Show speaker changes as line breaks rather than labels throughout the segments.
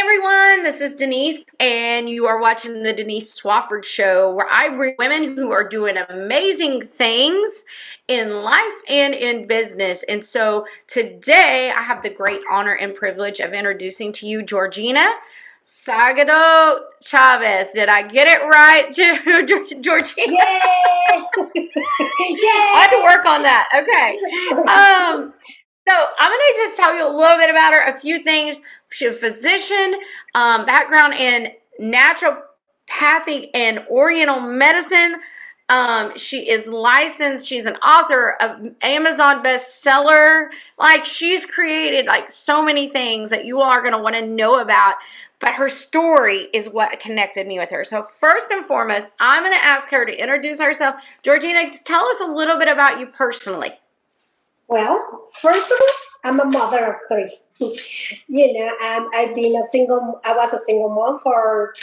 everyone, this is Denise, and you are watching the Denise Swafford Show, where I bring women who are doing amazing things in life and in business. And so today I have the great honor and privilege of introducing to you Georgina Sagado Chavez. Did I get it right, Georgina?
Yay!
I had to work on that. Okay. So I'm going to just tell you a little bit about her, a few things. She's a physician, background in naturopathy and Oriental medicine. She is licensed. She's an author of Amazon bestseller. Like, she's created like so many things that you all are going to want to know about. But her story is what connected me with her. So first and foremost, I'm going to ask her to introduce herself. Georgina, tell us a little bit about you personally.
Well, first of all, I'm a mother of three. I was a single mom for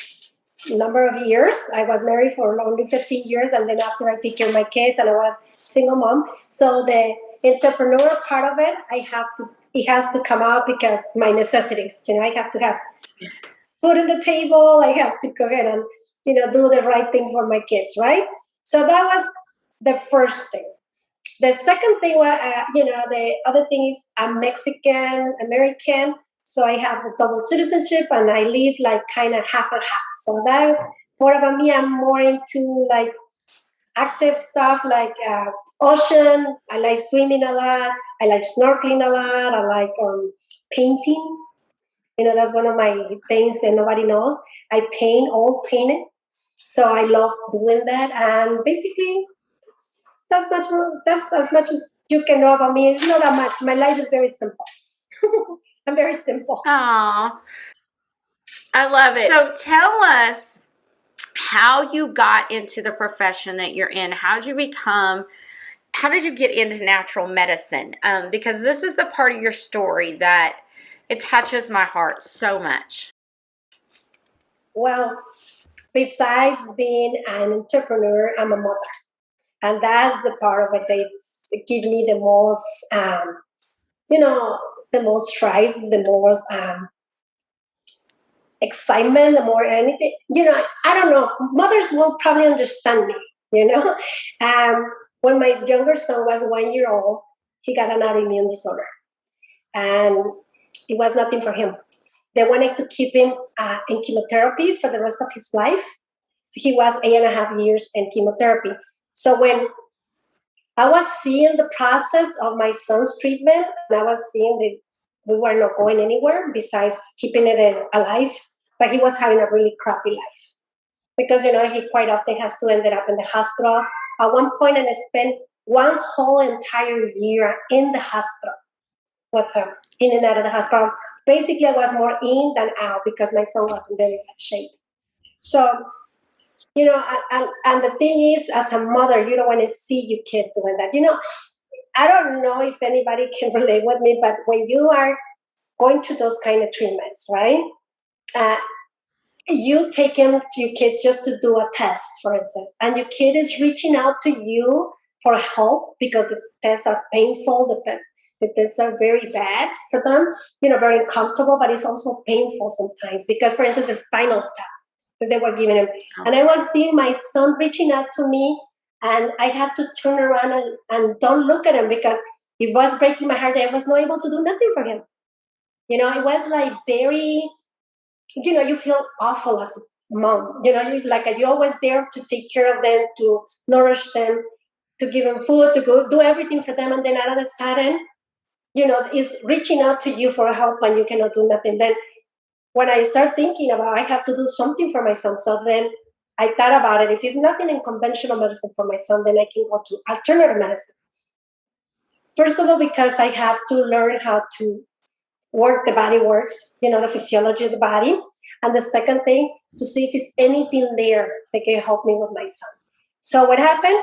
a number of years. I was married for only 15 years, and then after I take care of my kids, and I was single mom. So the entrepreneur part of it, it has to come out because my necessities. I have to have food on the table. I have to go ahead and, do the right thing for my kids, right? So that was the first thing. The second thing was, the other thing is I'm Mexican American, so I have a double citizenship, and I live like kind of half and half. So that, more about me, I'm more into like active stuff like ocean. I like swimming a lot. I like snorkeling a lot. I like painting. That's one of my things that nobody knows. I paint, all painted. So I love doing that, and basically that's as much as you can know about me. It's not that much. My life is very simple. I'm very simple.
Aw, I love it. So tell us how you got into the profession that you're in. How did you get into natural medicine? Because this is the part of your story that it touches my heart so much.
Well, besides being an entrepreneur, I'm a mother. And that's the part of it that gives me the most, the most strife, the most excitement, the more anything. I don't know. Mothers will probably understand me, when my younger son was 1 year old, he got an autoimmune disorder. And it was nothing for him. They wanted to keep him in chemotherapy for the rest of his life. So he was 8.5 years in chemotherapy. So when I was seeing the process of my son's treatment, and I was seeing that we were not going anywhere besides keeping it alive, but he was having a really crappy life. Because, he quite often has to end up in the hospital. At one point, and I spent one whole entire year in the hospital with him, in and out of the hospital. Basically, I was more in than out because my son was in very bad shape. So, and the thing is, as a mother, you don't want to see your kid doing that. I don't know if anybody can relate with me, but when you are going through those kind of treatments, right? You take them to your kids just to do a test, for instance, and your kid is reaching out to you for help because the tests are painful. The tests are very bad for them, very uncomfortable, but it's also painful sometimes because, for instance, the spinal tap that they were giving him. And I was seeing my son reaching out to me, and I had to turn around and don't look at him because it was breaking my heart that I was not able to do nothing for him. It was like very, you feel awful as a mom. You're always there to take care of them, to nourish them, to give them food, to go do everything for them. And then all of a sudden, is reaching out to you for help and you cannot do nothing. Then when I start thinking about I have to do something for my son, so then I thought about it. If it's nothing in conventional medicine for my son, then I can go to alternative medicine. First of all, because I have to learn how to work the body works, the physiology of the body. And the second thing, to see if there's anything there that can help me with my son. So what happened?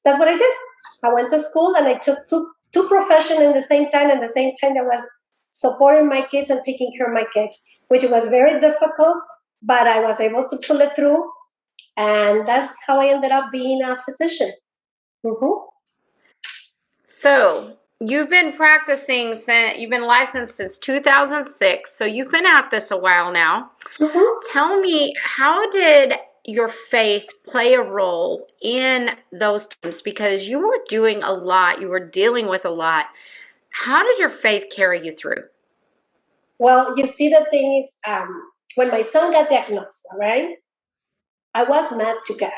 That's what I did. I went to school and I took two professions at the same time. And at the same time, I was supporting my kids and taking care of my kids, which was very difficult, but I was able to pull it through. And that's how I ended up being a physician. Mm-hmm.
So you've been practicing since you've been licensed since 2006, so you've been at this a while now.
Mhm.
Tell me, how did your faith play a role in those times? Because you were doing a lot, you were dealing with a lot. How did your faith carry you through?
Well, you see, the thing is, when my son got diagnosed, right, I was mad to God.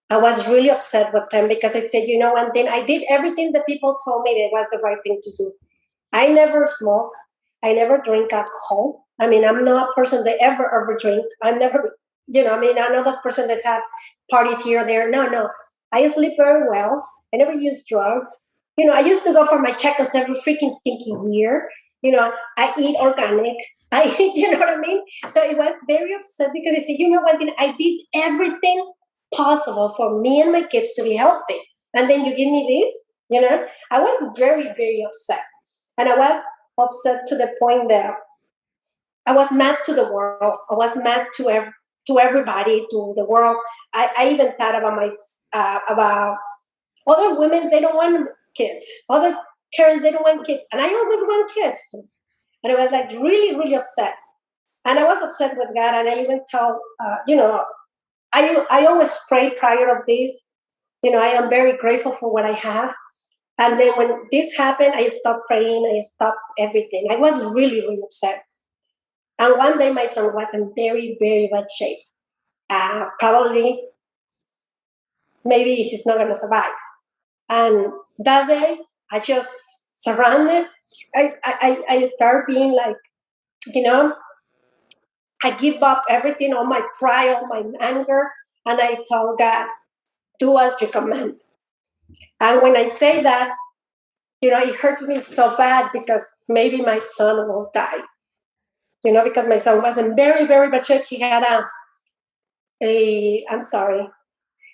I was really upset with him because I said, you know, one thing, I did everything that people told me that was the right thing to do. I never smoke. I never drink alcohol. I mean, I'm not a person that ever drink. I'm never, I mean, I'm not a person that have parties here or there. No, no. I sleep very well. I never use drugs. I used to go for my checkups every freaking stinky year. I eat organic. I, you know what I mean? So it was very upset because I said, you know what, I did everything possible for me and my kids to be healthy. And then you give me this. I was very, very upset. And I was upset to the point that I was mad to the world. I was mad to everybody, to the world. I even thought about about other women. They don't want kids. Other parents, they don't want kids, and I always want kids too. And I was like really, really upset. And I was upset with God. And I even tell, I always pray prior of this. I am very grateful for what I have. And then when this happened, I stopped praying. I stopped everything. I was really, really upset. And one day, my son was in very, very bad shape. Probably, maybe he's not going to survive. And that day, I just surrounded. I started being like, you know, I give up everything, all my pride, all my anger, and I tell God, do as you command. And when I say that, it hurts me so bad because maybe my son will die. Because my son was in very, very bad shape. He had I'm sorry,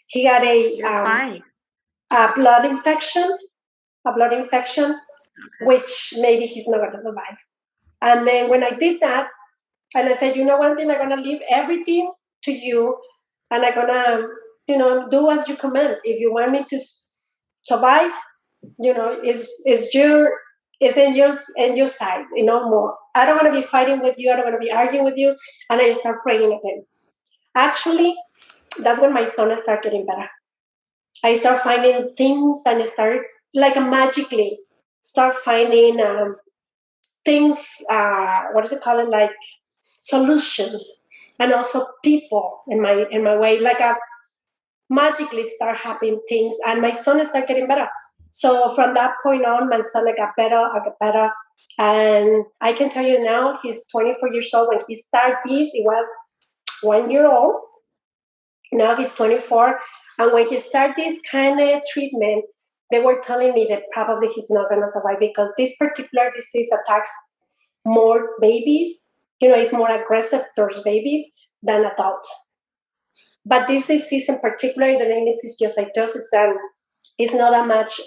he had
You're fine.
a blood infection, which maybe he's not going to survive. And then when I did that, and I said, you know one thing, I'm going to leave everything to you, and I'm going to, do as you command. If you want me to survive, is in your side, more. I don't want to be fighting with you. I don't want to be arguing with you. And I start praying again. Actually, that's when my son started getting better. I start finding things, and I start like magically start finding things. What is it called? Like solutions, and also people in my way. Like I magically start happening things, and my son start getting better. So from that point on, my son got better. I got better, and I can tell you now, he's 24 years old. When he started this, he was 1 year old. Now he's 24. And when he started this kind of treatment, they were telling me that probably he's not going to survive because this particular disease attacks more babies. It's more aggressive towards babies than adults. But this disease in particular, the name is histiocytosis, and it's not that much.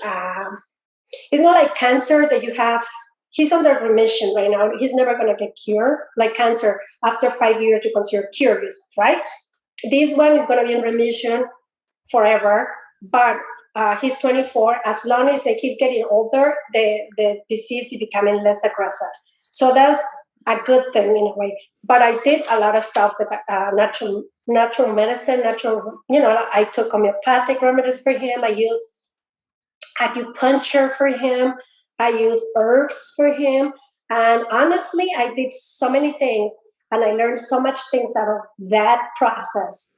It's not like cancer that you have. He's under remission right now. He's never going to get cured. Like cancer, after 5 years, you consider cured, right? This one is going to be in remission forever, but he's 24. As long as he's getting older, the disease is becoming less aggressive. So that's a good thing in a way. But I did a lot of stuff with natural medicine, I took homeopathic remedies for him. I used acupuncture for him. I used herbs for him. And honestly, I did so many things, and I learned so much things out of that process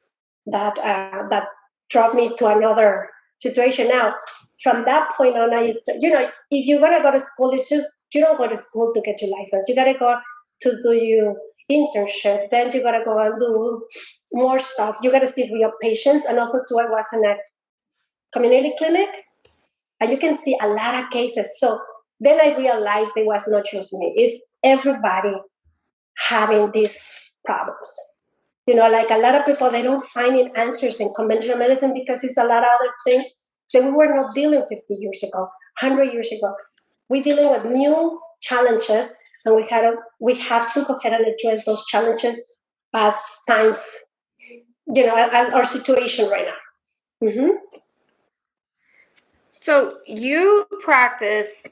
that drove me to another situation. Now, from that point on, I used to, if you're gonna go to school, it's just you don't go to school to get your license. You gotta go to do your internship. Then you gotta go and do more stuff. You gotta see real patients, and also too, I was in a community clinic, and you can see a lot of cases. So then I realized it was not just me; it's everybody having these problems. Like a lot of people, they don't find answers in conventional medicine because it's a lot of other things that we were not dealing 50 years ago, 100 years ago. We're dealing with new challenges, and we have to go ahead and address those challenges as times, as our situation right now. Mm-hmm.
So you practice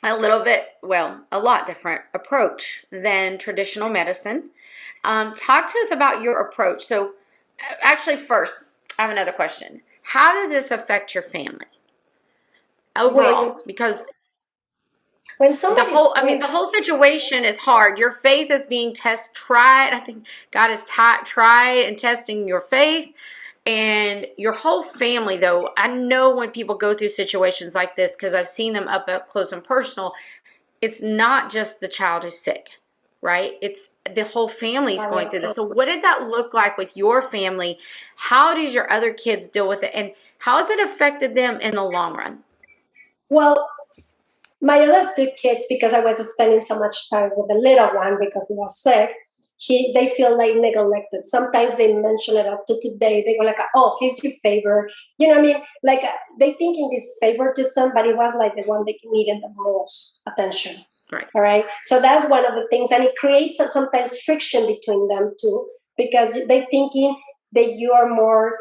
a little bit, well, a lot different approach than traditional medicine. Talk to us about your approach. So, actually, first, I have another question. How did this affect your family
When
overall? Because
when somebody's sick,
the whole situation is hard. Your faith is being tried. I think God is tried and testing your faith. And your whole family, though, I know when people go through situations like this, because I've seen them up close and personal, it's not just the child who's sick, right? It's the whole family's going through this. So what did that look like with your family? How did your other kids deal with it? And how has it affected them in the long run?
well, my other two kids, because I was spending so much time with the little one because he was sick, they feel like neglected. Sometimes they mention it up to today. They go like, "Oh, he's your favorite." You know what I mean? Like they thinking this favoritism, but it was like the one that needed the most attention.
Right.
All right. So that's one of the things, and it creates sometimes friction between them too, because they thinking that you are more.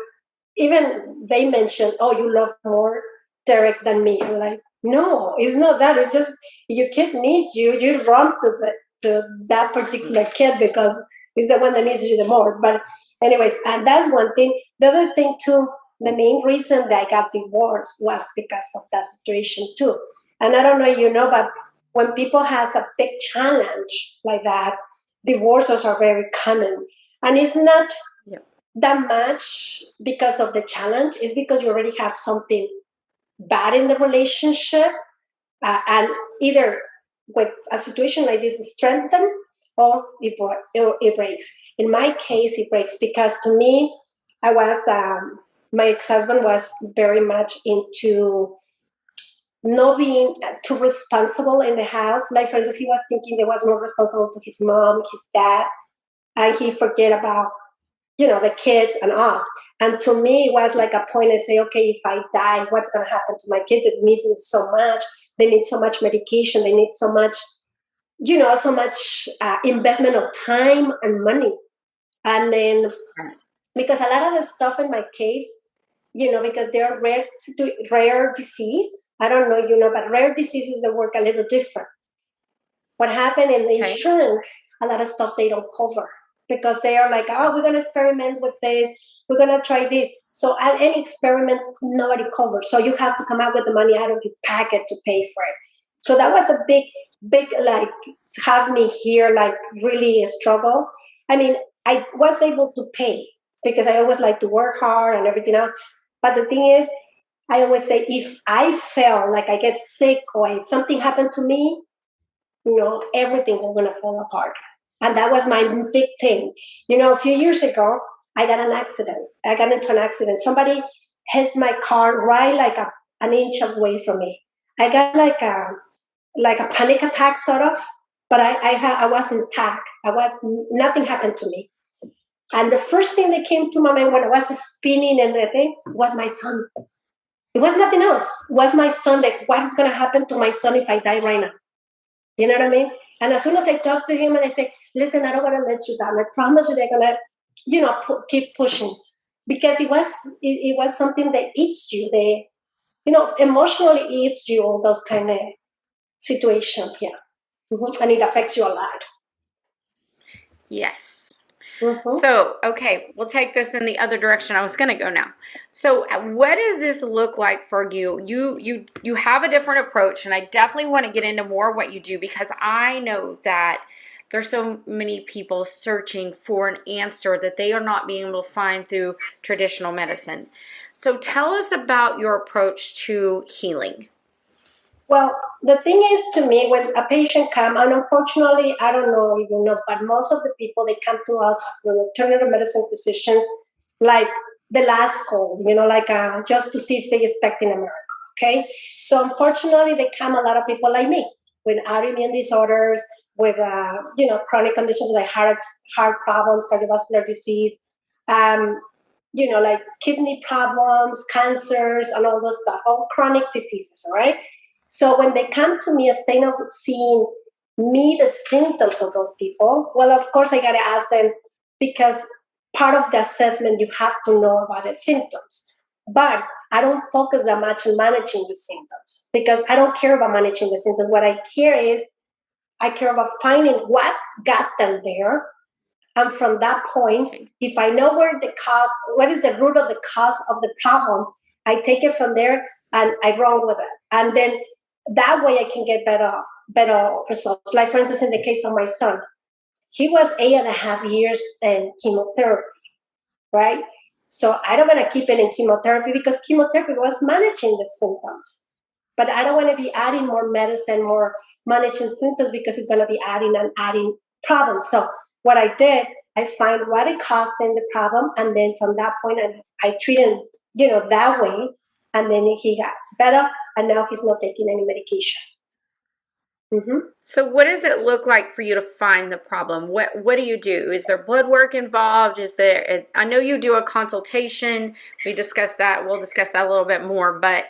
Even they mentioned, "Oh, you love more Derek than me." I'm like, no, it's not that. It's just your kid needs you. You run to that particular kid because he's the one that needs you the more. But anyways, and that's one thing. The other thing too, the main reason that I got divorced was because of that situation too. And I don't know, but when people has a big challenge like that, divorces are very common. And it's not that much because of the challenge. It's because you already have something bad in the relationship, and either with a situation like this is strengthened or it breaks. In my case, it breaks because to me, I was my ex-husband was very much into not being too responsible in the house. Like for instance, he was thinking he was more responsible to his mom, his dad, and he forget about the kids and us. And to me, it was like a point and say, okay, if I die, what's going to happen to my kids? It needs so much. They need so much medication. They need so much, so much investment of time and money. And then because a lot of the stuff in my case, because they're rare disease. I don't know, but rare diseases that work a little different. What happened in the insurance, a lot of stuff they don't cover because they are like, oh, we're going to experiment with this. We're going to try this. So at any experiment, nobody covers. So you have to come out with the money out of your pocket to pay for it. So that was a big, like, have me here, like, really a struggle. I mean, I was able to pay because I always like to work hard and everything else. But the thing is, I always say, if I feel like I get sick or if something happened to me, everything was going to fall apart. And that was my big thing. A few years ago, I got an accident. I got into an accident. Somebody hit my car right like an inch away from me. I got like a panic attack sort of, but I was intact. Nothing happened to me. And the first thing that came to my mind when I was spinning and everything was my son. It was nothing else. It was my son. Like, what is going to happen to my son if I die right now? You know what I mean? And as soon as I talk to him and I say, listen, I don't want to let you down. I promise you they're going to, keep pushing. Because it was something that eats you. They, emotionally eats you, all those kind of situations. Yeah. Mm-hmm. And it affects you a lot.
Yes.
Mm-hmm.
So, okay, we'll take this in the other direction I was going to go now. So, what does this look like for you? You have a different approach, and I definitely want to get into more what you do because I know that there's so many people searching for an answer that they are not being able to find through traditional medicine. So, tell us about your approach to healing.
Well, the thing is to me, when a patient comes, and unfortunately, I don't know if you know, but most of the people, they come to us as the alternative medicine physicians, like the last call, like just to see if they expect in America, okay? So unfortunately, they come a lot of people like me with autoimmune disorders, with, chronic conditions like heart problems, cardiovascular disease, like kidney problems, cancers, and all those stuff, all chronic diseases, all right? So when they come to me, instead of seeing me the symptoms of those people, well, of course, I got to ask them because part of the assessment, you have to know about the symptoms. But I don't focus that much on managing the symptoms because I don't care about managing the symptoms. What I care about finding what got them there. And from that point, if I know where the cause, what is the root of the cause of the problem, I take it from there and I run with it. And then that way I can get better results. Like for instance, in the case of my son, he was 8.5 years in chemotherapy, right? So I don't want to keep it in chemotherapy because chemotherapy was managing the symptoms. But I don't want to be adding more medicine, more managing symptoms because it's going to be adding problems. So what I did, I find what it caused in the problem, and then from that point, I treat him, that way, and then he got better, and now he's not taking any medication. Mm-hmm.
So what does it look like for you to find the problem? What do you do? Is there blood work involved? I know you do a consultation. We'll discuss that a little bit more, but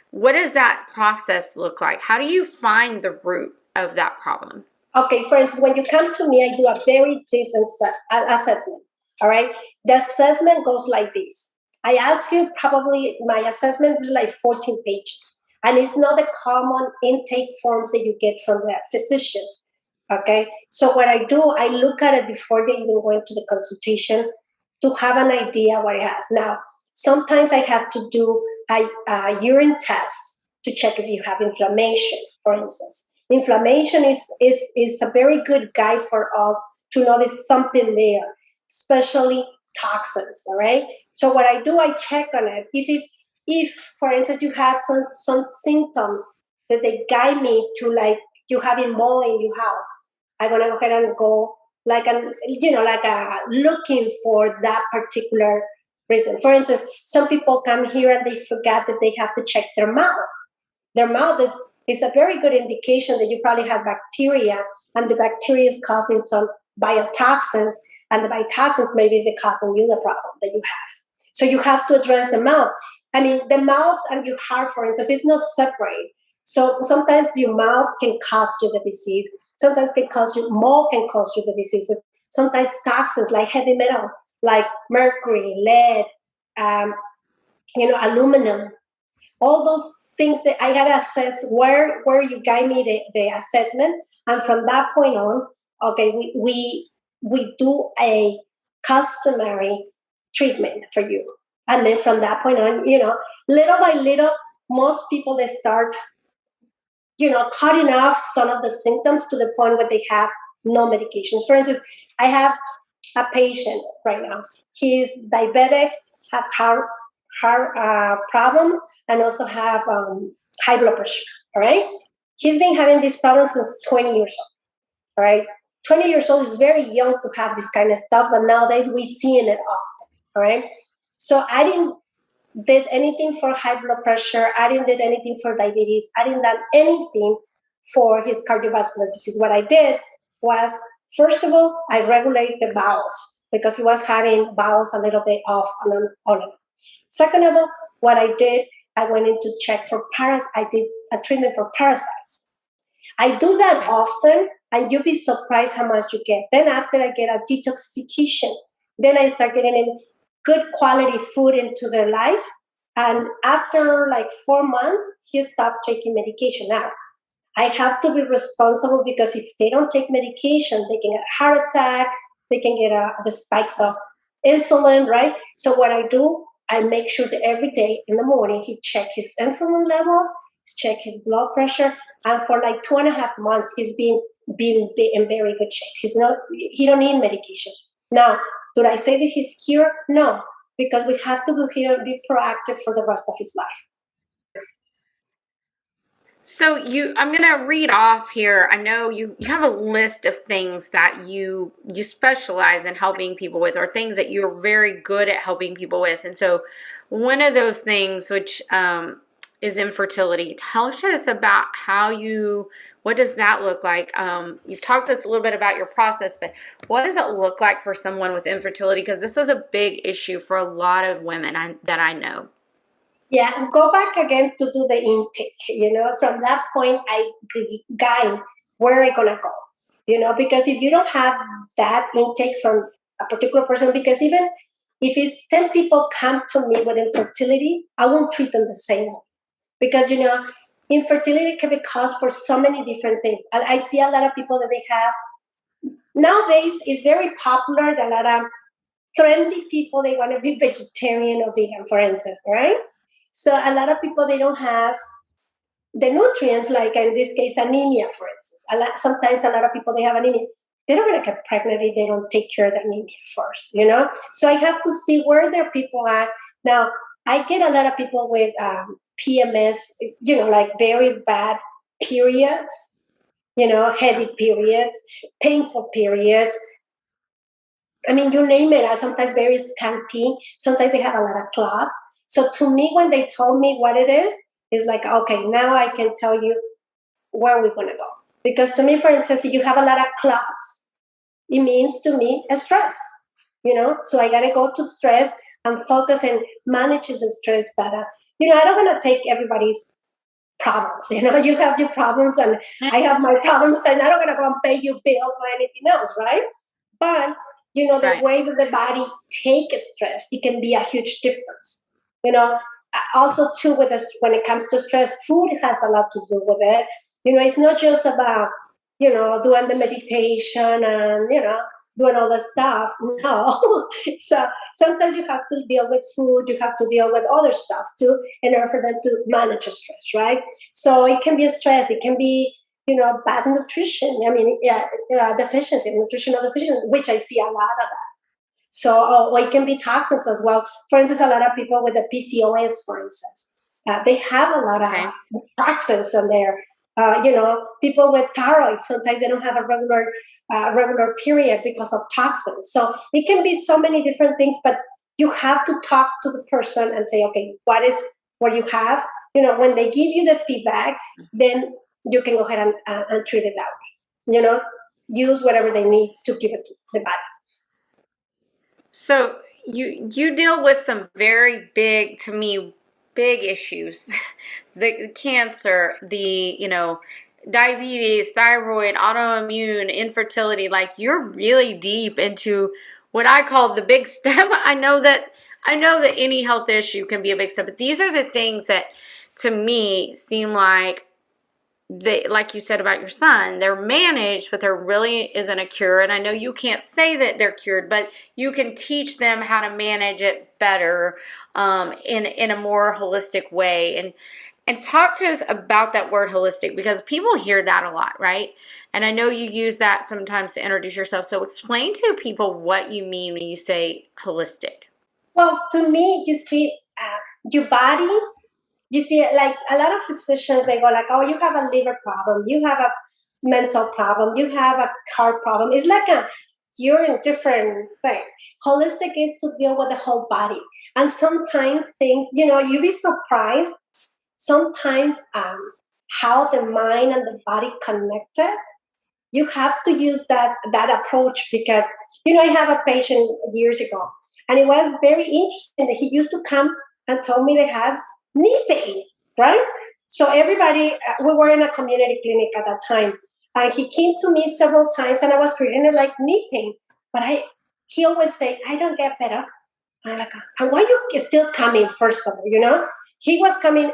what does that process look like? How do you find the root of that problem?
Okay, for instance, when you come to me, I do a very deep assessment. All right, the assessment goes like this. I ask you, probably my assessment is like 14 pages, and it's not the common intake forms that you get from the physicians. Okay, so what I do, I look at it before they even go into the consultation to have an idea what it has. Now, sometimes I have to do a urine test to check if you have inflammation, for instance. Inflammation is a very good guide for us to know there's something there, especially toxins. All right. So what I do, I check on it. If for instance you have some symptoms that they guide me to, like you having mold in your house, I'm gonna go ahead and go looking for that particular reason. For instance, some people come here and they forget that they have to check their mouth. Their mouth is a very good indication that you probably have bacteria, and the bacteria is causing some biotoxins, and the biotoxins maybe is causing you the problem that you have. So you have to address the mouth. I mean, the mouth and your heart, for instance, is not separate. So sometimes your mouth can cause you the disease. Sometimes mold can cause you the disease. Sometimes toxins like heavy metals, like mercury, lead, aluminum. All those things that I gotta assess where you guide me the assessment, and from that point on, okay, we do a customary treatment for you, and then from that point on, little by little, most people they start, cutting off some of the symptoms to the point where they have no medications. For instance, I have a patient right now. He's diabetic, have heart problems, and also have high blood pressure. All right, he's been having these problems since 20 years old. All right, 20 years old is very young to have this kind of stuff, but nowadays we're seeing it often. All right, so I didn't did anything for high blood pressure. I didn't did anything for diabetes. I didn't done anything for his cardiovascular disease. What I did was, first of all, I regulated the bowels because he was having bowels a little bit off on. Second of all, what I did, I went in to check for parasites. I did a treatment for parasites. I do that often, and you'll be surprised how much you get. Then after I get a detoxification, then I start getting in good quality food into their life. And after like 4 months, he stopped taking medication. Now, I have to be responsible because if they don't take medication, they can get a heart attack, they can get the spikes of insulin, right? So what I do, I make sure that every day in the morning he check his insulin levels, check his blood pressure, and for like 2.5 months he's been in very good shape. He don't need medication. Now, do I say that he's cured? No, because we have to go here and be proactive for the rest of his life.
So I'm going to read off here. I know you have a list of things that you specialize in helping people with, or things that you're very good at helping people with. And so one of those things, which is infertility. Tell us about what does that look like? You've talked to us a little bit about your process, but what does it look like for someone with infertility? Because this is a big issue for a lot of women that I know.
Yeah, go back again to do the intake. From that point, I guide where I'm going to go, because if you don't have that intake from a particular person, because even if it's 10 people come to me with infertility, I won't treat them the same way. Because, infertility can be caused for so many different things. I see a lot of people that they have, nowadays it's very popular, a lot of trendy people, they want to be vegetarian or vegan, for instance, right? So a lot of people, they don't have the nutrients, like in this case, anemia, for instance. Sometimes a lot of people, they have anemia. They're not going to get pregnant if they don't take care of the anemia first, So I have to see where their people are. Now, I get a lot of people with PMS, like very bad periods, heavy periods, painful periods. I mean, you name it. Sometimes very scanty. Sometimes they have a lot of clots. So to me, when they told me what it is, it's like, okay, now I can tell you where we're going to go. Because to me, for instance, if you have a lot of clots, it means to me a stress, So I got to go to stress and focus and manage the stress better. I don't want to take everybody's problems. You have your problems and I have my problems, and I don't want to go and pay you bills or anything else, right? But the
Right.
way that the body takes stress, it can be a huge difference. Also too, when it comes to stress, food has a lot to do with it. It's not just about doing the meditation and doing all the stuff. No. So sometimes you have to deal with food, you have to deal with other stuff too, in order for them to manage the stress, right? So it can be a stress, it can be bad nutrition. I mean, deficiency, nutritional deficiency, which I see a lot of that. So, or it can be toxins as well. For instance, a lot of people with the PCOS, for instance, they have a lot of toxins in there. People with thyroid, sometimes they don't have a regular period because of toxins. So it can be so many different things, but you have to talk to the person and say, okay, what you have? When they give you the feedback, then you can go ahead and treat it that way. Use whatever they need to give it to the body.
So you deal with some very big, to me, big issues. The cancer, the, diabetes, thyroid, autoimmune, infertility. Like, you're really deep into what I call the big step. I know that any health issue can be a big step, but these are the things that to me seem like like you said about your son, they're managed, but there really isn't a cure. And I know you can't say that they're cured, but you can teach them how to manage it better, in a more holistic way. And talk to us about that word holistic, because people hear that a lot, right? And I know you use that sometimes to introduce yourself. So explain to people what you mean when you say holistic.
Well, to me, you see, your body. You see, like a lot of physicians, they go like, oh, you have a liver problem, you have a mental problem, you have a heart problem. It's like you're in different thing. Holistic is to deal with the whole body. And sometimes things, you'd be surprised sometimes how the mind and the body connected. You have to use that approach because, I have a patient years ago, and it was very interesting that he used to come and tell me they have knee pain, right? So everybody, we were in a community clinic at that time, and he came to me several times, and I was treating it like knee pain, but he always say, I don't get better. And I'm like, and why you still coming? First of all, he was coming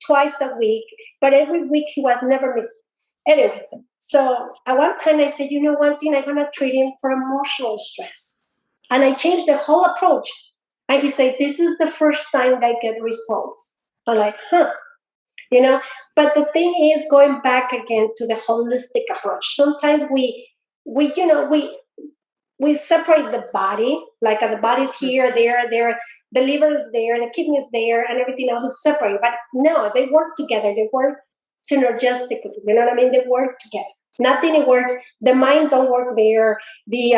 twice a week, but every week he was never missing. Anyway, so at one time I said, one thing, I'm gonna treat him for emotional stress, and I changed the whole approach. And he said, this is the first time I get results. I'm like, But the thing is, going back again to the holistic approach. Sometimes we separate the body, like the body's here, there, the liver is there, the kidney is there, and everything else is separate. But no, they work together. They work synergistically. You know what I mean? They work together. Nothing works. The mind don't work there. The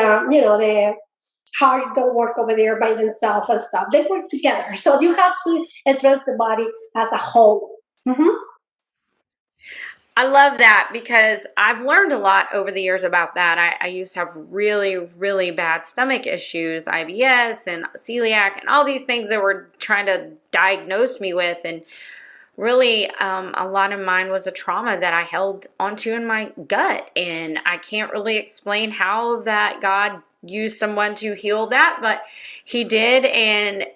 heart don't work over there by themselves and stuff. They work together. So you have to address the body as a whole. Mm-hmm.
I love that, because I've learned a lot over the years about that. I used to have really, really bad stomach issues, IBS and celiac and all these things that were trying to diagnose me with. And really, a lot of mine was a trauma that I held onto in my gut. And I can't really explain how that God use someone to heal that, but he did. And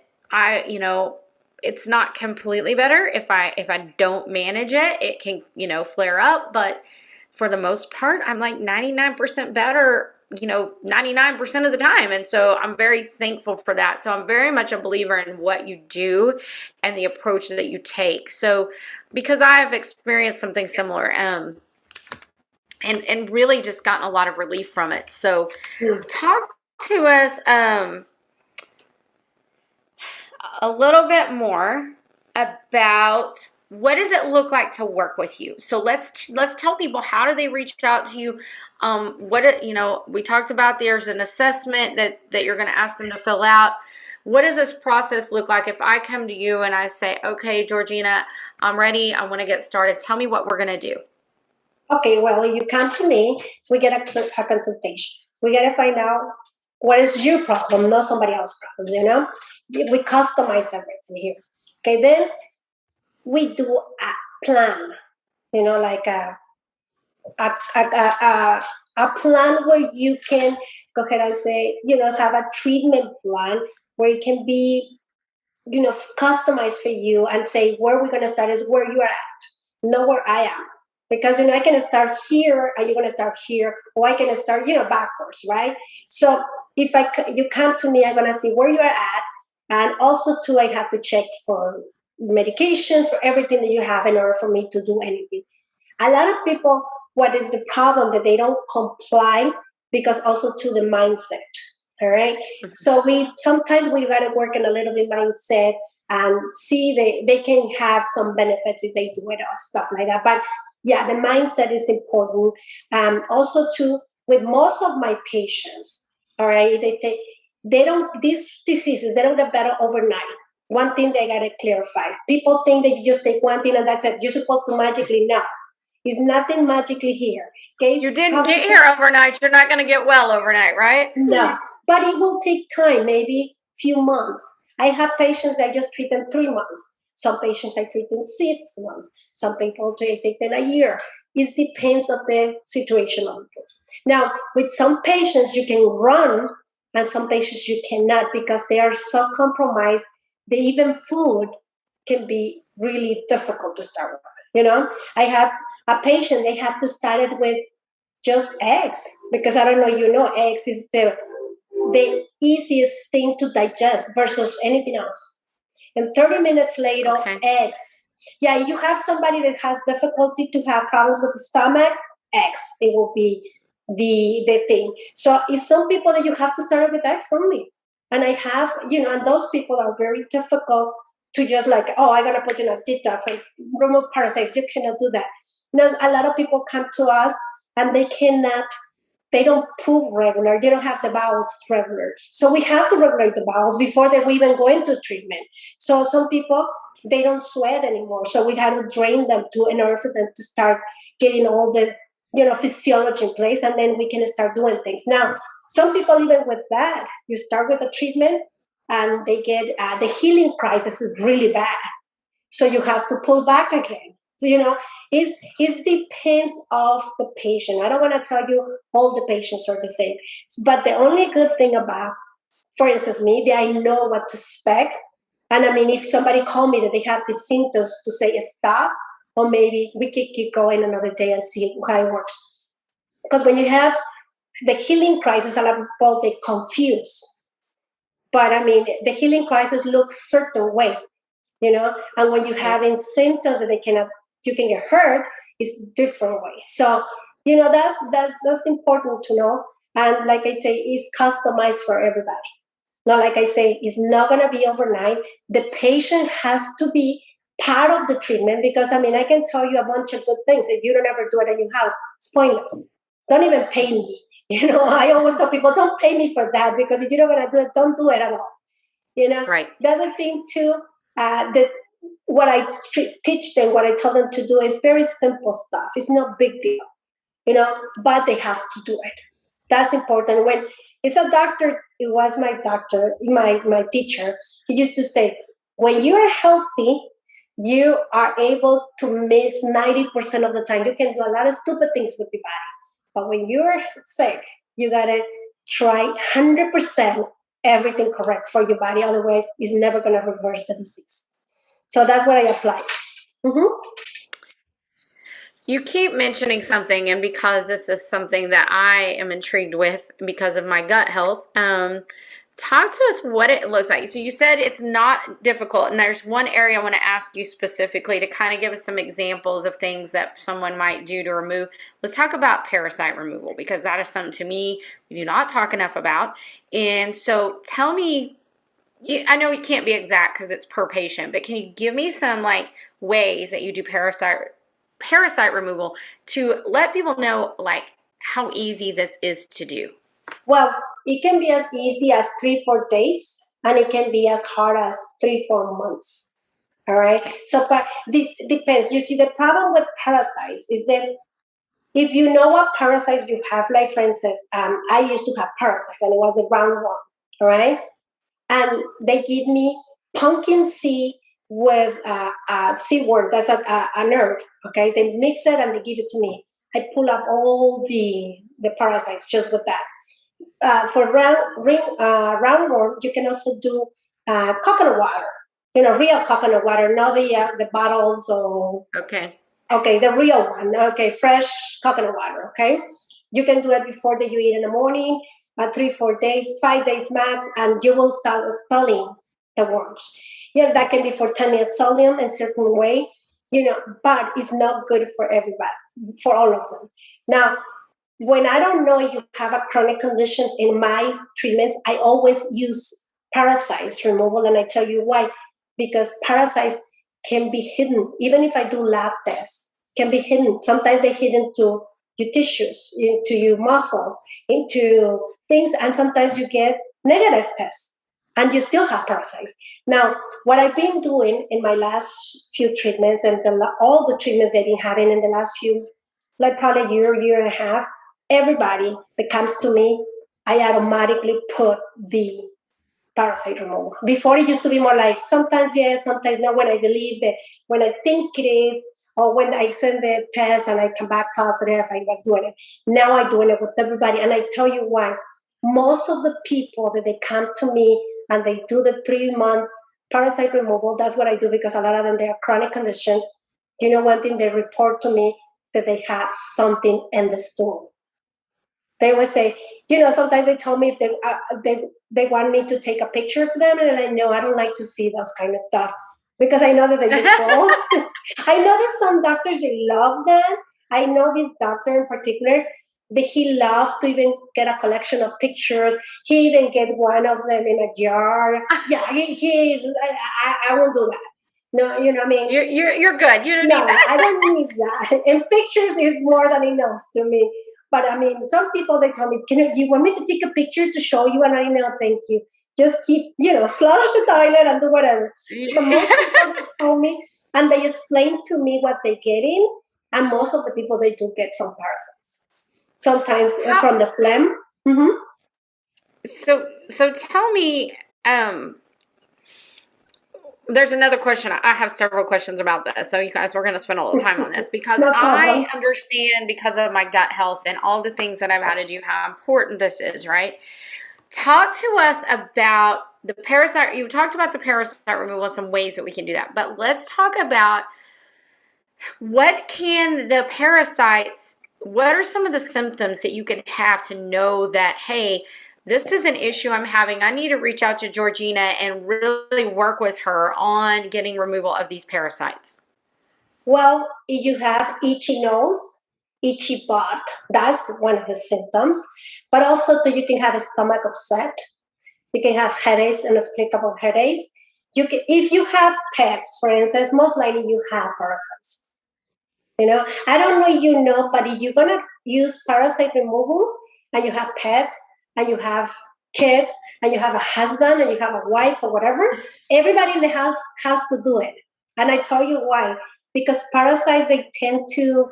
it's not completely better. If I don't manage it, it can, flare up. But for the most part, I'm like 99% better, 99% of the time. And so I'm very thankful for that. So I'm very much a believer in what you do and the approach that you take. So because I have experienced something similar, and really just gotten a lot of relief from it. So talk to us a little bit more about what does it look like to work with you. So let's tell people, how do they reach out to you? We talked about there's an assessment that you're going to ask them to fill out. What does this process look like if I come to you and I say, okay, Georgina, I'm ready, I want to get started. Tell me what we're going to do.
Okay, well, you come to me, we get a consultation. We got to find out what is your problem, not somebody else's problem, We customize everything here. Okay, then we do a plan, like a plan where you can go ahead and say, have a treatment plan where it can be, customized for you, and say where we're going to start is where you are at, not where I am. Because, I can start here and you're going to start here, or I can start, backwards, right? So if you come to me, I'm going to see where you are at. And also, too, I have to check for medications, for everything that you have in order for me to do anything. A lot of people, what is the problem? That they don't comply because also to the mindset, all right? So sometimes we got to work in a little bit mindset and see they can have some benefits if they do it or stuff like that. But yeah, the mindset is important. Also, too, with most of my patients, all right, these diseases, they don't get better overnight. One thing they got to clarify. People think that you just take one thing and that's it. You're supposed to magically know. It's nothing magically here. Okay?
You didn't get here overnight. You're not going to get well overnight, right?
No, but it will take time, maybe a few months. I have patients, I just treat them 3 months. Some patients I treat in 6 months. Some people I take them a year. It depends on the situation of the patient. Now, with some patients you can run, and some patients you cannot because they are so compromised. Even food can be really difficult to start with. I have a patient, they have to start it with just eggs, because I don't know, eggs is the easiest thing to digest versus anything else. And 30 minutes later, eggs. Yeah, you have somebody that has difficulty to have problems with the stomach, eggs. It will be the thing. So it's some people that you have to start with eggs only. And I have, and those people are very difficult to just like, I'm going to put in a detox and remove parasites. You cannot do that. Now, a lot of people come to us and they don't poop regular. They don't have the bowels regular. So we have to regulate the bowels before we even go into treatment. So some people, they don't sweat anymore. So we have to drain them in order for them to start getting all the, physiology in place, and then we can start doing things. Now, some people, even with that, you start with a treatment and they get, the healing process is really bad. So you have to pull back again. So, it depends of the patient. I don't want to tell you all the patients are the same. But the only good thing about, for instance, me, that I know what to expect. And I mean, if somebody called me that they have these symptoms, to say stop, or maybe we can keep going another day and see how it works. Because when you have the healing crisis, a lot of people, they confuse. But I mean, the healing crisis looks certain way, and when you're having symptoms that you can get hurt, it's different way. So, that's important to know. And like I say, it's customized for everybody. Now, like I say, it's not going to be overnight. The patient has to be part of the treatment, because I mean, I can tell you a bunch of good things. If you don't ever do it in your house, it's pointless. Don't even pay me. I always tell people, don't pay me for that, because if you don't want to do it, don't do it at all.
Right.
The other thing too, that what I teach them, what I tell them to do is very simple stuff. It's not big deal, but they have to do it. That's important. When it's a doctor, it was my doctor, my teacher. He used to say, when you are healthy, you are able to miss 90% of the time. You can do a lot of stupid things with your body. But when you're sick, you got to try 100% everything correct for your body. Otherwise, it's never going to reverse the disease. So that's what I apply.
You keep mentioning something, and because this is something that I am intrigued with because of my gut health, talk to us what it looks like. So you said it's not difficult, and there's one area I want to ask you specifically to kind of give us some examples of things that someone might do to remove. Let's talk about parasite removal, because that is something to me we do not talk enough about. And so tell me, I know you can't be exact because it's per patient, but can you give me some like ways that you do parasite removal to let people know like how easy this is to do?
Well, it can be as easy as 3-4 days, and it can be as hard as 3-4 months. All right. So depends. You see, the problem with parasites is that if you know what parasites you have, like for instance, I used to have parasites, and it was a round one. All right, and they give me pumpkin seed with seaworm. That's a nerve. Okay, they mix it and they give it to me. I pull up all the parasites just with that. For roundworm, you can also do coconut water. You know, real coconut water, not the bottles or okay, the real one. Okay, fresh coconut water. Okay, you can do it before that you eat in the morning. 3-4 days, 5 days max, and you will start expelling the worms. Yeah, that can be for 10 years sodium in certain way, but it's not good for everybody, for all of them. Now, when I don't know you have a chronic condition in my treatments, I always use parasites removal, and I tell you why. Because parasites can be hidden, even if I do lab tests, can be hidden. Sometimes they hidden to your tissues, into your muscles, into things, and sometimes you get negative tests and you still have parasites. Now, what I've been doing in my last few treatments and all the treatments I've been having in the last few, like probably a year and a half, everybody that comes to me, I automatically put the parasite removal. Before it used to be more like sometimes yes, sometimes no, when I believe that, when I think it is, or when I send the test and I come back positive, I was doing it. Now I'm doing it with everybody. And I tell you why. Most of the people that they come to me and they do the 3-month parasite removal, that's what I do, because a lot of them, they have chronic conditions. One thing they report to me, that they have something in the stool. They would say, sometimes they tell me if they want me to take a picture for them, and I know I don't like to see those kind of stuff, because I know that they use balls. I know that some doctors, they love that. I know this doctor in particular, that he loves to even get a collection of pictures. He even get one of them in a jar. Yeah, I won't do that. No, you know what I mean?
You're good. You don't need that.
I don't need that. And pictures is more than enough to me. But I mean, some people, they tell me, you want me to take a picture to show you? And I know, thank you. Just keep, flush the toilet and do whatever. But most people, they tell me, and they explain to me what they get in. And most of the people, they do get some parasites. Sometimes from the phlegm. Mm-hmm.
So tell me, there's another question. I have several questions about this. So you guys, we're going to spend a little time on this, because I understand, because of my gut health and all the things that I've had to do, how important this is, right? Talk to us about the parasite. You talked about the parasite removal, some ways that we can do that. But let's talk about what are some of the symptoms that you can have to know that, hey, this is an issue I'm having. I need to reach out to Georgina and really work with her on getting removal of these parasites.
Well, you have itchy nose, itchy butt. That's one of the symptoms. But also, you can have a stomach upset. You can have headaches, inexplicable headaches. If you have pets, for instance, most likely you have parasites. I don't know if but if you're going to use parasite removal and you have pets and you have kids and you have a husband and you have a wife or whatever, everybody in the house has to do it. And I tell you why. Because parasites, they tend to,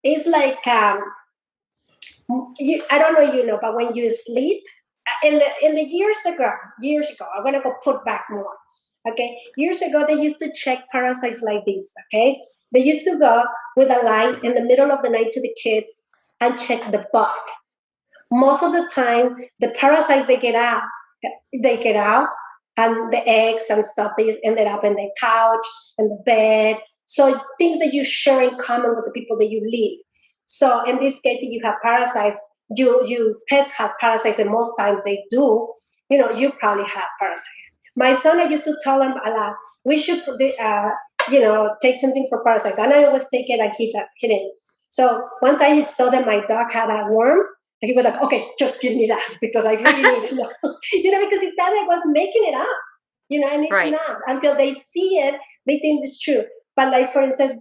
it's like, I don't know, but when you sleep, in the years ago, I'm going to go put back more. Okay, years ago, they used to check parasites like this, okay? They used to go with a light in the middle of the night to the kids and check the bug. most of the time, the parasites they get out, and the eggs and stuff, they ended up in the couch and the bed. So things that you share in common with the people that you live. So in this case, if you have parasites, you pets have parasites, and most times they do. You probably have parasites. My son, I used to tell him a lot. We should, take something for parasites, and I always take it and keep it hidden. So one time he saw that my dog had a worm, and he was like, "Okay, just give me that because I really need it." Because he thought I was making it up, and it's
Right.
not. Until they see it, they think it's true. But like, for instance,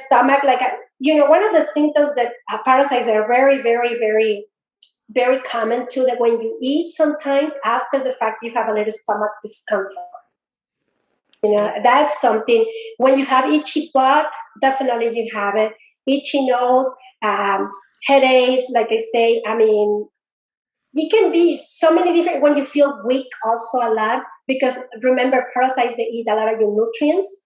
stomach, like, one of the symptoms that parasites are very, very, very, very common too, that when you eat, sometimes after the fact, you have a little stomach discomfort. That's something. When you have itchy butt, definitely you have it. Itchy nose, headaches, like I say. I mean, it can be so many different. When you feel weak, also a lot, because remember, parasites, they eat a lot of your nutrients.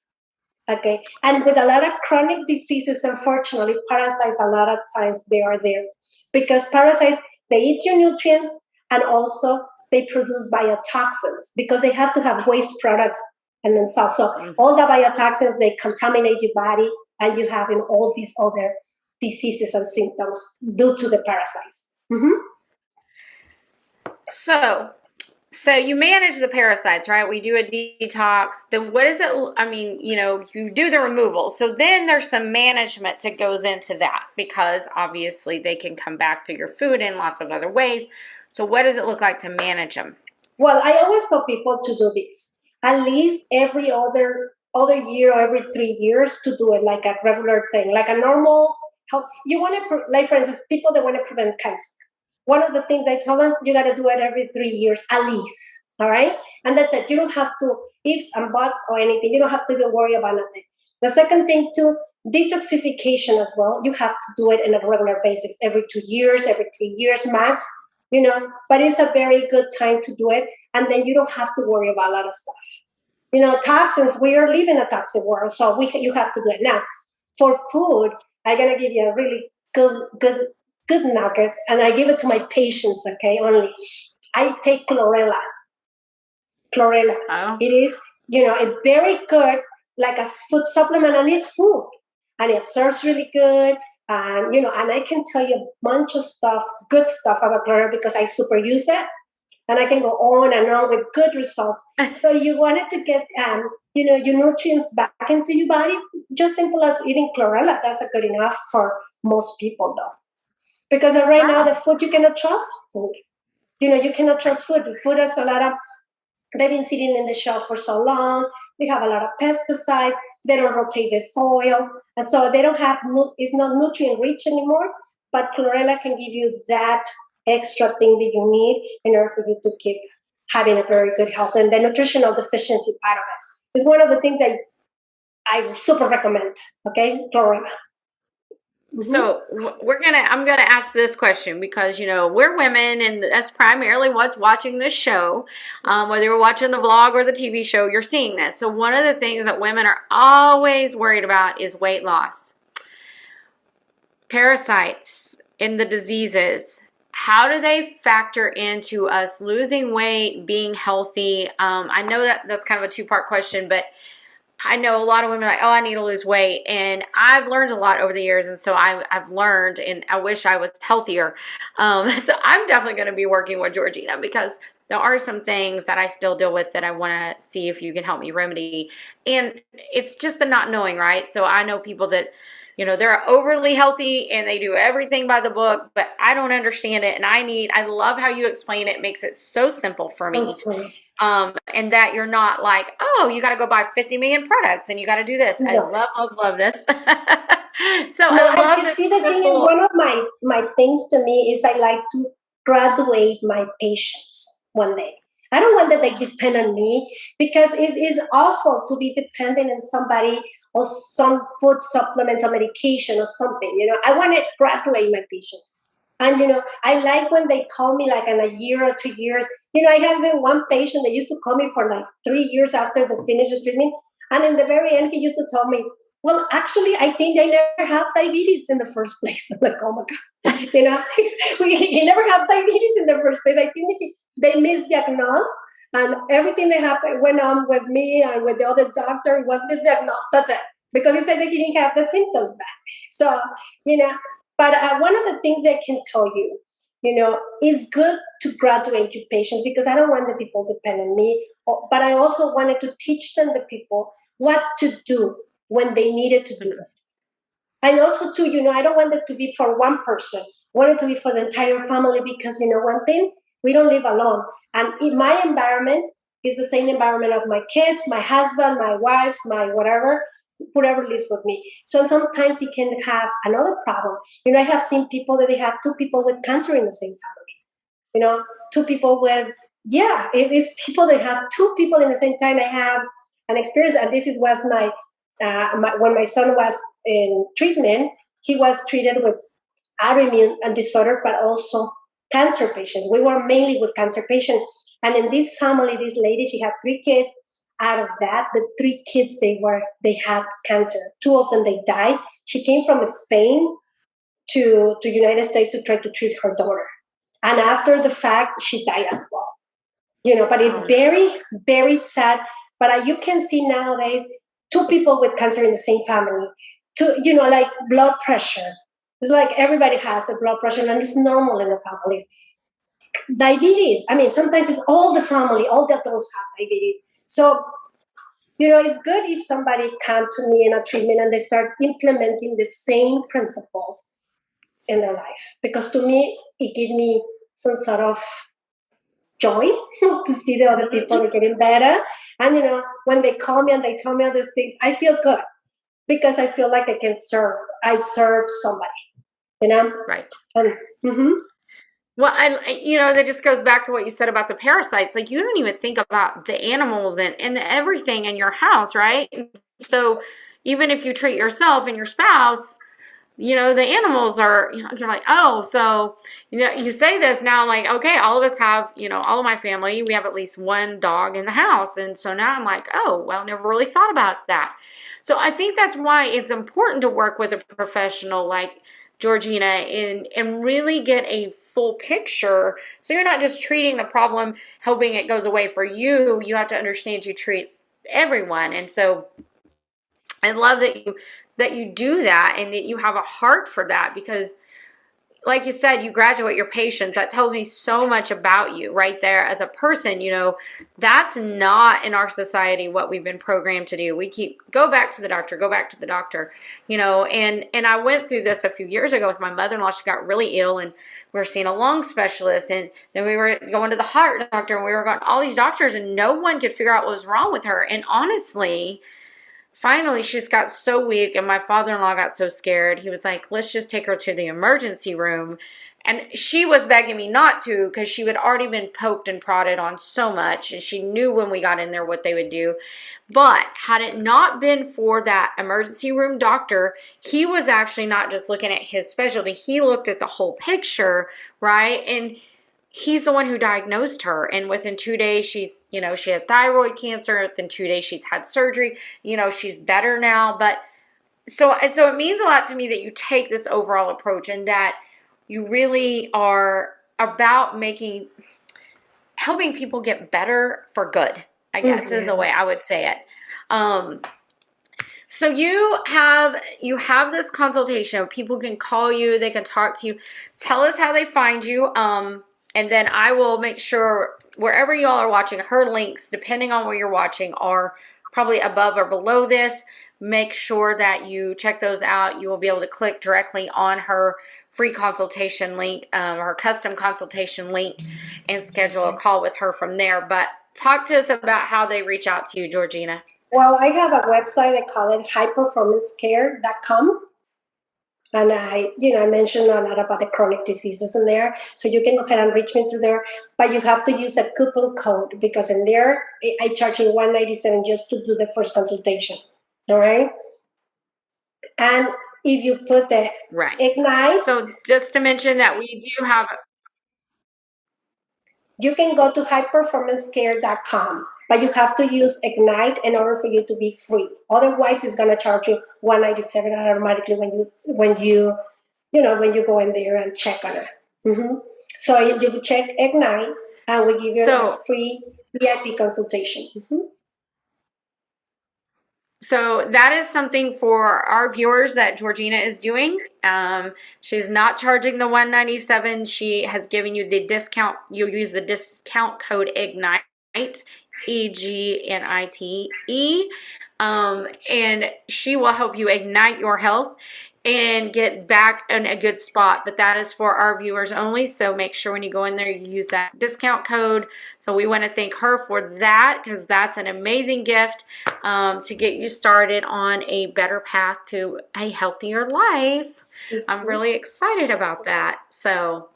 Okay, and with a lot of chronic diseases, unfortunately, parasites a lot of times they are there, because parasites, they eat your nutrients, and also they produce biotoxins, because they have to have waste products and then stuff. So all the biotoxins, they contaminate your body, and you have all these other diseases and symptoms due to the parasites.
So you manage the parasites, right? We do a detox. Then what is it? I mean, you do the removal. So then there's some management that goes into that, because obviously they can come back through your food in lots of other ways. So what does it look like to manage them?
Well, I always tell people to do this at least every other year or every 3 years, to do it like a regular thing, like a normal health. You want to, like, for instance, people that want to prevent cancer. One of the things I tell them, you got to do it every 3 years at least. All right, and that's it. You don't have to if and buts or anything. You don't have to even worry about nothing. The second thing too, detoxification as well. You have to do it on a regular basis, every 2 years, every 3 years max. But it's a very good time to do it, and then you don't have to worry about a lot of stuff. Toxins. We are living a toxic world, so you have to do it now. For food, I'm gonna give you a really good nugget, and I give it to my patients. Okay, only I take chlorella.
Oh.
It is, a very good, like a food supplement, and it's food, and it absorbs really good. And I can tell you a bunch of stuff, good stuff about chlorella, because I super use it, and I can go on and on with good results. So you wanted to get, your nutrients back into your body, just simple as eating chlorella. That's a good enough for most people, though. Because right now, the food, you cannot trust food. You cannot trust food. The food has a lot of, they've been sitting in the shelf for so long. They have a lot of pesticides. They don't rotate the soil. And so they don't have, it's not nutrient rich anymore. But chlorella can give you that extra thing that you need in order for you to keep having a very good health. And the nutritional deficiency part of it is one of the things that I super recommend. Okay, chlorella.
So I'm gonna ask this question, because we're women, and that's primarily what's watching this show. Whether you're watching the vlog or the TV show, you're seeing this. So one of the things that women are always worried about is weight loss. Parasites and the diseases, how do they factor into us losing weight, being healthy? I know that's kind of a two-part question, but I know a lot of women are like, oh, I need to lose weight. And I've learned a lot over the years. And so I've learned, and I wish I was healthier. So I'm definitely going to be working with Georgina, because there are some things that I still deal with that I want to see if you can help me remedy. And it's just the not knowing, right? So I know people that, they're overly healthy and they do everything by the book, but I don't understand it. And I love how you explain it. It makes it so simple for me. And that you're not like, oh, you got to go buy 50 million products and you got to do this. No. I love this. So no, I love this.
See, the thing is, one of my things to me is I like to graduate my patients one day. I don't want that they depend on me, because it is awful to be dependent on somebody or some food supplements or medication or something. I want to graduate my patients. And, I like when they call me like in a year or 2 years. I have even one patient that used to call me for like 3 years after they finished the treatment. And in the very end, he used to tell me, well, actually, I think they never have diabetes in the first place. I'm like, oh my God, you know, you never have diabetes in the first place. I think they misdiagnosed, and everything that happened went on with me and with the other doctor was misdiagnosed. That's it, because he said that he didn't have the symptoms back. So, you know, but one of the things I can tell you, you know, is good to graduate your patients, because I don't want the people to depend on me, but I also wanted to teach them, the people, what to do when they needed to do it. And also, too, you know, I don't want it to be for one person. I want it to be for the entire family, because, you know, one thing, we don't live alone. And in my environment is the same environment of my kids, my husband, my wife, my whoever lives with me. So sometimes he can have another problem. You know, I have seen people that they have two people with cancer in the same family. You know, two people with, yeah, it is people that have two people in the same time. I have an experience, and this was when my son was in treatment. He was treated with autoimmune disorder, but also cancer patient. We were mainly with cancer patient. And in this family, this lady, she had 3 kids. Out of that, the 3 kids, they had cancer. 2 of them, they died. She came from Spain to United States to try to treat her daughter. And after the fact, she died as well. You know, but it's very, very sad. But you can see nowadays 2 people with cancer in the same family. You know, like blood pressure. It's like everybody has a blood pressure, and it's normal in the families. Diabetes. I mean, sometimes it's all the family, all the adults have diabetes. So, you know, it's good if somebody come to me in a treatment and they start implementing the same principles in their life. Because to me, it gives me some sort of joy to see the other people are getting better. And, you know, when they call me and they tell me all these things, I feel good, because I feel like I serve somebody, you know?
Right.
Mm-hmm.
Well, you know, that just goes back to what you said about the parasites. Like, you don't even think about the animals and everything in your house, right? So even if you treat yourself and your spouse, you know, the animals are, you know, you're like, oh, so, you know, you say this now, like, okay, all of us have, you know, all of my family, we have at least one dog in the house. And so now I'm like, oh, well, never really thought about that. So I think that's why it's important to work with a professional like Georgina and really get a full picture. So you're not just treating the problem, hoping it goes away for you. You have to understand you treat everyone. And so I love that you do that and that you have a heart for that, because like you said, you graduate your patients. That tells me so much about you right there as a person. You know, that's not in our society what we've been programmed to do. We keep go back to the doctor, you know, and I went through this a few years ago with my mother-in-law. She got really ill and we were seeing a lung specialist, and then we were going to the heart doctor, and we were going to all these doctors, and no one could figure out what was wrong with her. And honestly, finally, she just got so weak, and my father-in-law got so scared. He was like, let's just take her to the emergency room. And she was begging me not to, because she had already been poked and prodded on so much, and she knew when we got in there what they would do. But had it not been for that emergency room doctor, he was actually not just looking at his specialty. He looked at the whole picture, right? And he's the one who diagnosed her. And within 2 days, she had thyroid cancer. Within 2 days, she's had surgery. You know, she's better now. But so it means a lot to me that you take this overall approach, and that you really are about helping people get better for good, I guess, is the way I would say it. So you have this consultation. People can call you, they can talk to you. Tell us how they find you. And then I will make sure wherever y'all are watching, her links, depending on where you're watching, are probably above or below this. Make sure that you check those out. You will be able to click directly on her free consultation link, her custom consultation link, and schedule a call with her from there. But talk to us about how they reach out to you, Georgina.
Well, I have a website. I call it highperformancecare.com. And I mentioned a lot about the chronic diseases in there. So you can go ahead and reach me through there. But you have to use a coupon code, because in there, I charge you $197 just to do the first consultation. All right? And if you put the Ignite.
So just to mention that we do have.
You can go to highperformancecare.com. but you have to use Ignite in order for you to be free. Otherwise, it's gonna charge you $197 automatically when you go in there and check on it. So you check Ignite, and we give you a free VIP consultation.
So that is something for our viewers that Georgina is doing. She's not charging the $197. She has given you the discount. You use the discount code IGNITE, EGNITE, and she will help you ignite your health and get back in a good spot. But that is for our viewers only, so make sure when you go in there you use that discount code. So we want to thank her for that, because that's an amazing gift to get you started on a better path to a healthier life. I'm really excited about that. So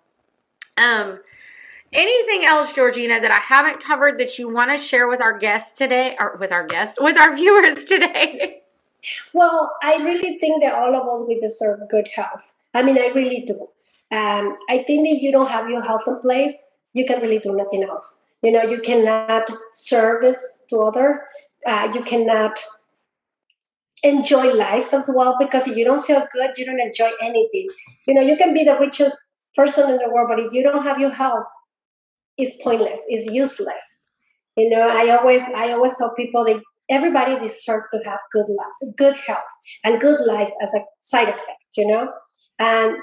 anything else, Georgina, that I haven't covered that you want to share with our guests today, or with our viewers today?
Well, I really think that all of us, we deserve good health. I mean, I really do. I think if you don't have your health in place, you can really do nothing else. You cannot service to others. You cannot enjoy life as well, because if you don't feel good, you don't enjoy anything. You can be the richest person in the world, but if you don't have your health, it's pointless. It's useless. I always tell people that everybody deserves to have good health and good life as a side effect. And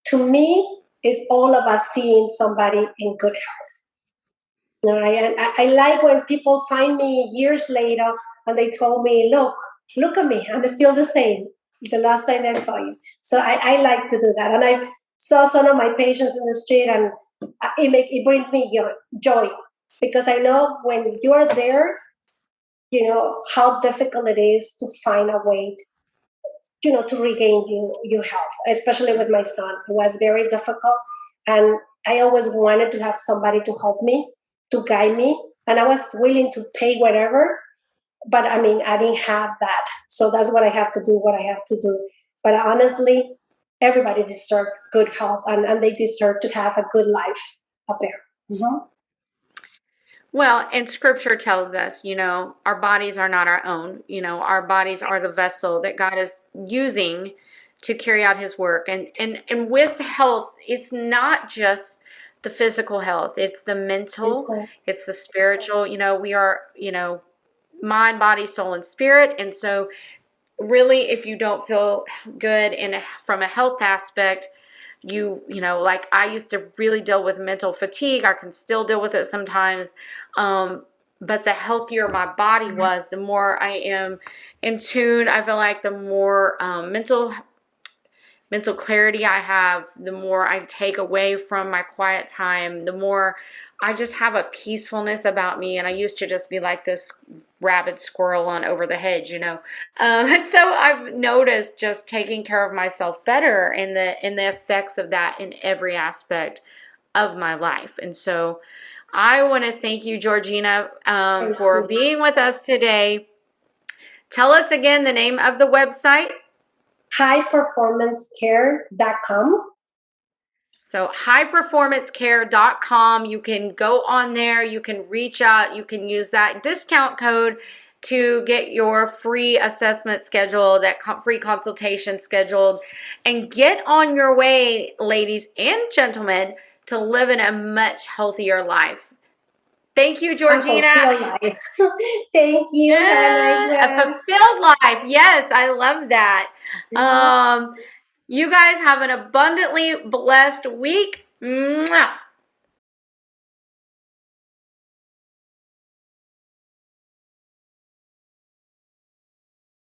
to me, it's all about seeing somebody in good health. I like when people find me years later and they told me, look at me, I'm still the same the last time I saw you. So I like to do that. And I saw some of my patients in the street, and it brings me joy, because I know when you are there, how difficult it is to find a way, to regain your health, especially with my son. It was very difficult. And I always wanted to have somebody to help me, to guide me. And I was willing to pay whatever, but I didn't have that. So that's what I have to do, But honestly, everybody deserves good health, and they deserve to have a good life up there.
Well, and scripture tells us, our bodies are not our own. Our bodies are the vessel that God is using to carry out his work. And with health, it's not just the physical health. It's the mental, it's the spiritual. We are, mind, body, soul, and spirit. And so really, if you don't feel good from a health aspect, like I used to really deal with mental fatigue. I can still deal with it sometimes. But the healthier my body was, the more I am in tune. I feel like the more mental clarity I have, the more I take away from my quiet time, the more I just have a peacefulness about me. And I used to just be like this rabid squirrel on over the hedge, So I've noticed just taking care of myself better, and the effects of that in every aspect of my life. And so I want to thank you, Georgina, for being with us today. Tell us again the name of the website.
highperformancecare.com.
So highperformancecare.com. You can go on there, you can reach out, you can use that discount code to get your free assessment scheduled, that free consultation scheduled, and get on your way, ladies and gentlemen, to living a much healthier life. Thank you, Georgina.
Thank you.
A fulfilled life. Yes, I love that. You guys have an abundantly blessed week. Mwah.